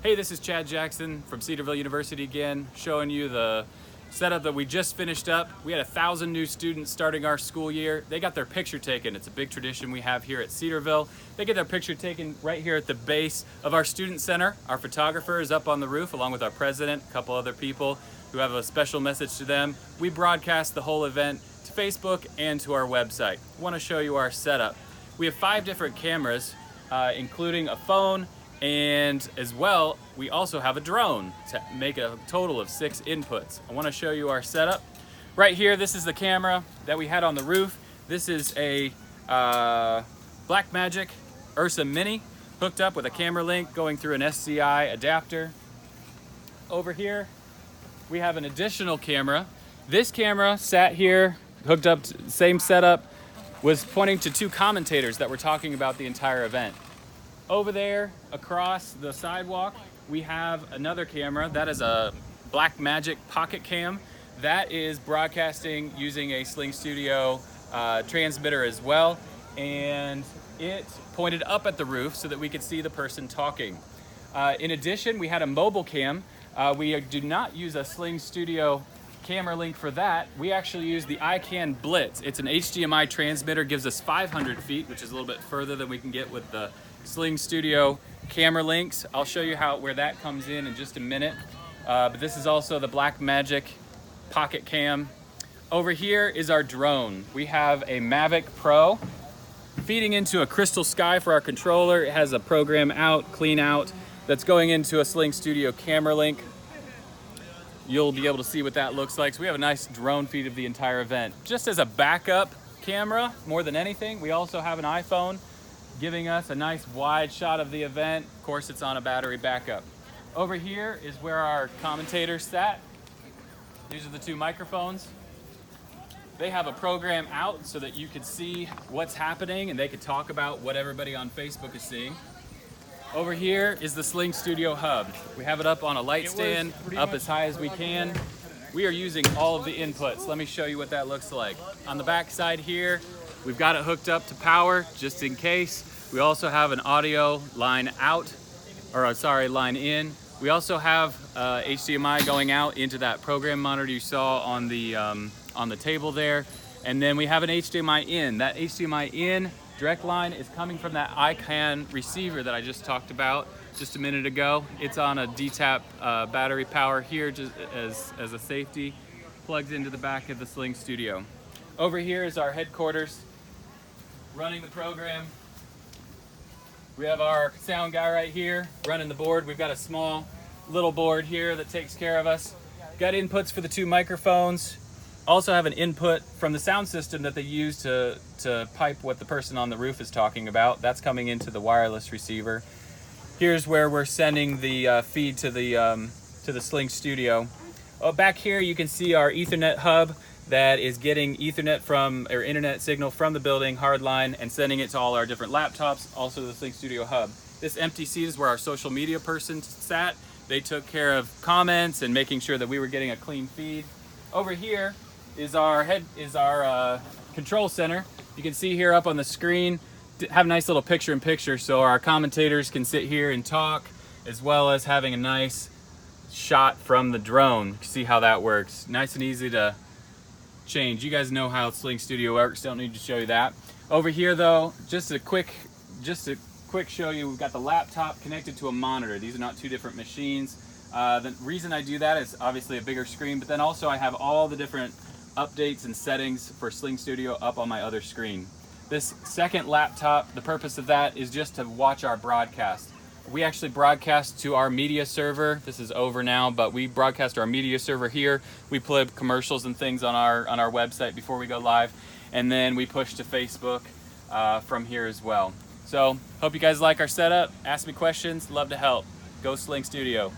Hey, this is Chad Jackson from Cedarville University again, showing you the setup that we just finished up. We had 1,000 new students starting our school year. They got their picture taken. It's a big tradition we have here at Cedarville. They get their picture taken right here at the base of our student center. Our photographer is up on the roof along with our president, a couple other people who have a special message to them. We broadcast the whole event to Facebook and to our website. I want to show you our setup. We have 5 different cameras, including a phone, and as well, we also have a drone to make a total of 6 inputs. I want to show you our setup. Right here, this is the camera that we had on the roof. This is a Blackmagic Ursa Mini hooked up with a camera link going through an SCI adapter. Over here, we have an additional camera. This camera sat here, hooked up, same setup, was pointing to 2 commentators that were talking about the entire event. Over there, across the sidewalk, we have another camera. That is a Blackmagic Pocket Cam. That is broadcasting using a SlingStudio transmitter as well. And it pointed up at the roof so that we could see the person talking. In addition, we had a mobile cam. We do not use a SlingStudio camera link for that. We actually use the Ikan Blitz. It's an HDMI transmitter, gives us 500 feet, which is a little bit further than we can get with the SlingStudio camera links. I'll show you where that comes in just a minute. But this is also the Blackmagic Pocket Cam. Over here is our drone. We have a Mavic Pro feeding into a CrystalSky for our controller. It has a program out, clean out, that's going into a SlingStudio camera link. You'll be able to see what that looks like. So we have a nice drone feed of the entire event. Just as a backup camera, more than anything, we also have an iPhone giving us a nice wide shot of the event. Of course, it's on a battery backup. Over here is where our commentators sat. These are the 2 microphones. They have a program out so that you could see what's happening and they could talk about what everybody on Facebook is seeing. Over here is the SlingStudio Hub. We have it up on a light stand, up as high as we can. We are using all of the inputs. Let me show you what that looks like. On the back side here, we've got it hooked up to power, just in case. We also have an audio line out, line in. We also have HDMI going out into that program monitor you saw on the table there. And then we have an HDMI in. That HDMI in direct line is coming from that Ikan receiver that I just talked about just a minute ago. It's on a DTAP battery power here just as a safety. Plugs into the back of the SlingStudio. Over here is our headquarters running the program. We have our sound guy right here running the board. We've got a small little board here that takes care of us. Got inputs for the 2 microphones. Also have an input from the sound system that they use to pipe what the person on the roof is talking about. That's coming into the wireless receiver. Here's where we're sending the feed to the SlingStudio. Back here you can see our Ethernet hub that is getting Ethernet or internet signal from the building, hardline, and sending it to all our different laptops, also the SlingStudio Hub. This empty seat is where our social media person sat. They took care of comments and making sure that we were getting a clean feed. Over here is our control center. You can see here up on the screen, have a nice little picture-in-picture so our commentators can sit here and talk, as well as having a nice shot from the drone. You can see how that works. Nice and easy to change. You guys know how SlingStudio works, don't need to show you that. Over here though, just a quick show you, we've got the laptop connected to a monitor. These are not 2 different machines. The reason I do that is obviously a bigger screen, but then also I have all the different updates and settings for SlingStudio up on my other screen. This second laptop, the purpose of that is just to watch our broadcast. We actually broadcast to our media server. This is over now, but we broadcast to our media server here. We play up commercials and things on our website before we go live, and then we push to Facebook from here as well. So hope you guys like our setup. Ask me questions, love to help. Go SlingStudio.